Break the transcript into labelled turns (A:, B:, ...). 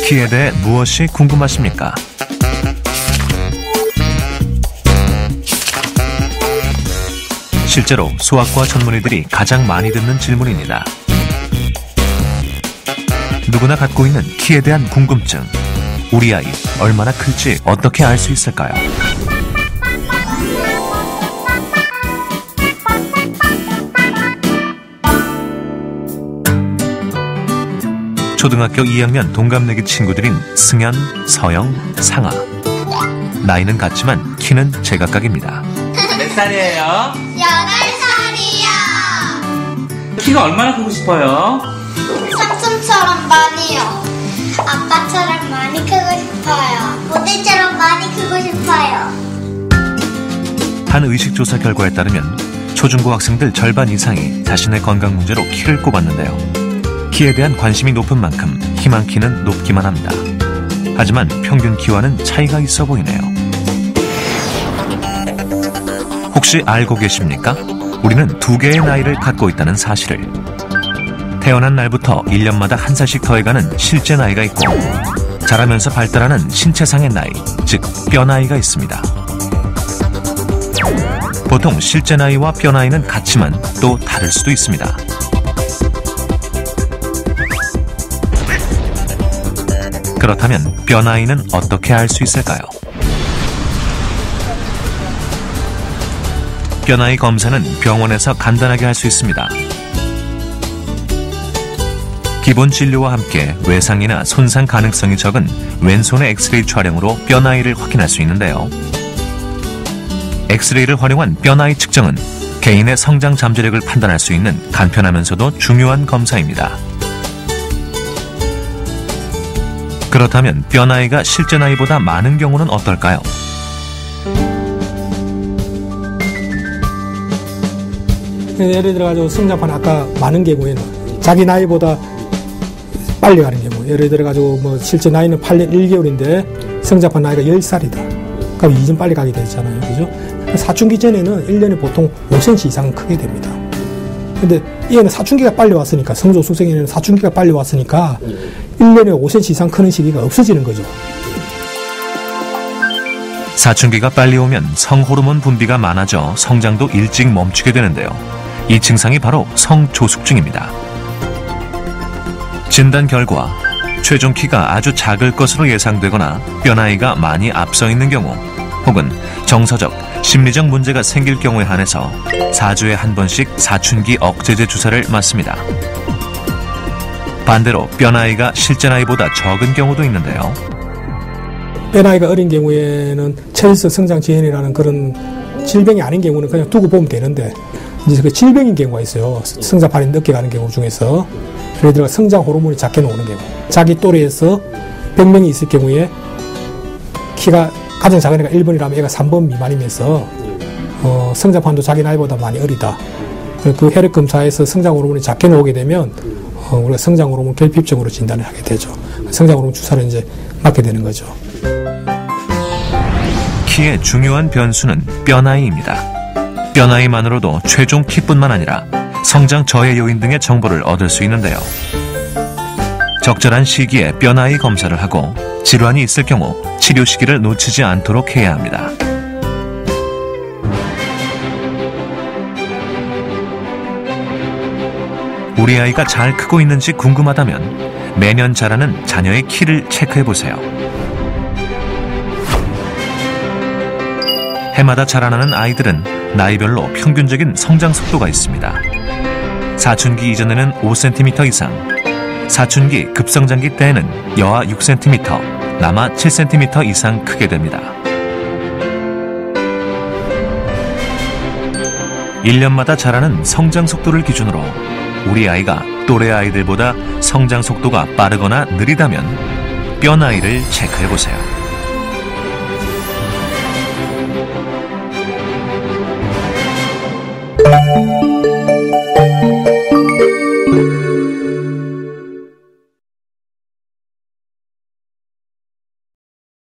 A: 키에 대해 무엇이 궁금하십니까? 실제로 소아과 전문의들이 가장 많이 듣는 질문입니다. 누구나 갖고 있는 키에 대한 궁금증. 우리 아이 얼마나 클지 어떻게 알 수 있을까요? 초등학교 2학년 동갑내기 친구들인 승현, 서영, 상아. 나이는 같지만 키는 제각각입니다.
B: 몇 살이에요?
C: 8살이요.
B: 키가 얼마나 크고 싶어요?
C: 삼촌처럼 많이요. 아빠처럼 많이 크고 싶어요. 모델처럼 많이 크고 싶어요.
A: 한 의식조사 결과에 따르면 초중고 학생들 절반 이상이 자신의 건강 문제로 키를 꼽았는데요. 키에 대한 관심이 높은 만큼 희망 키는 높기만 합니다. 하지만 평균 키와는 차이가 있어 보이네요. 혹시 알고 계십니까? 우리는 2개의 나이를 갖고 있다는 사실을. 태어난 날부터 1년마다 한 살씩 더해가는 실제 나이가 있고, 자라면서 발달하는 신체상의 나이, 즉 뼈 나이가 있습니다. 보통 실제 나이와 뼈 나이는 같지만 또 다를 수도 있습니다. 그렇다면 뼈 나이는 어떻게 알 수 있을까요? 뼈 나이 검사는 병원에서 간단하게 할 수 있습니다. 기본 진료와 함께 외상이나 손상 가능성이 적은 왼손의 엑스레이 촬영으로 뼈 나이를 확인할 수 있는데요. 엑스레이를 활용한 뼈 나이 측정은 개인의 성장 잠재력을 판단할 수 있는 간편하면서도 중요한 검사입니다. 그렇다면 뼈 나이가 실제 나이보다 많은 경우는 어떨까요?
D: 예를 들어가지고 성장판 아까 많은 경우에는 자기 나이보다 빨리 가는 경우, 예를 들어가지고 뭐 실제 나이는 8년 1개월인데 성장판 나이가 10살이다. 그럼 2년 빨리 가게 되잖아요. 그죠? 사춘기 전에는 1년에 보통 5cm 이상 크게 됩니다. 근데 얘는 사춘기가 빨리 왔으니까, 성조 숙성에는 사춘기가 빨리 왔으니까 1년에 5cm 이상 크는 시기가 없어지는 거죠.
A: 사춘기가 빨리 오면 성호르몬 분비가 많아져 성장도 일찍 멈추게 되는데요. 이 증상이 바로 성조숙증입니다. 진단 결과 최종 키가 아주 작을 것으로 예상되거나 뼈 나이가 많이 앞서 있는 경우, 혹은 정서적, 심리적 문제가 생길 경우에 한해서 4주에 한 번씩 사춘기 억제제 주사를 맞습니다. 반대로 뼈 나이가 실제 나이보다 적은 경우도 있는데요.
D: 뼈 나이가 어린 경우에는 체질성 성장 지연이라는 그런 질병이 아닌 경우는 그냥 두고 보면 되는데, 이제 그 질병인 경우가 있어요. 성장판이 늦게 가는 경우 중에서. 예를 들어 성장 호르몬이 작게 나오는 경우, 자기 또래에서 100명이 있을 경우에 키가 가장 작은 애가 1번이라면 애가 3번 미만이면서 성장판도 자기 나이보다 많이 어리다. 그 혈액 검사에서 성장 호르몬이 작게 나오게 되면 우리가 성장 호르몬 결핍증으로 진단을 하게 되죠. 성장 호르몬 주사를 이제 맞게 되는 거죠.
A: 키의 중요한 변수는 뼈 나이입니다. 뼈 나이만으로도 최종 키뿐만 아니라 성장 저해 요인 등의 정보를 얻을 수 있는데요. 적절한 시기에 뼈 나이 검사를 하고 질환이 있을 경우 치료 시기를 놓치지 않도록 해야 합니다. 우리 아이가 잘 크고 있는지 궁금하다면 매년 자라는 자녀의 키를 체크해보세요. 해마다 자라나는 아이들은 나이별로 평균적인 성장 속도가 있습니다. 사춘기 이전에는 5cm 이상, 사춘기 급성장기 때에는 여아 6cm, 남아 7cm 이상 크게 됩니다. 1년마다 자라는 성장 속도를 기준으로 우리 아이가 또래 아이들보다 성장 속도가 빠르거나 느리다면 뼈 나이를 체크해보세요.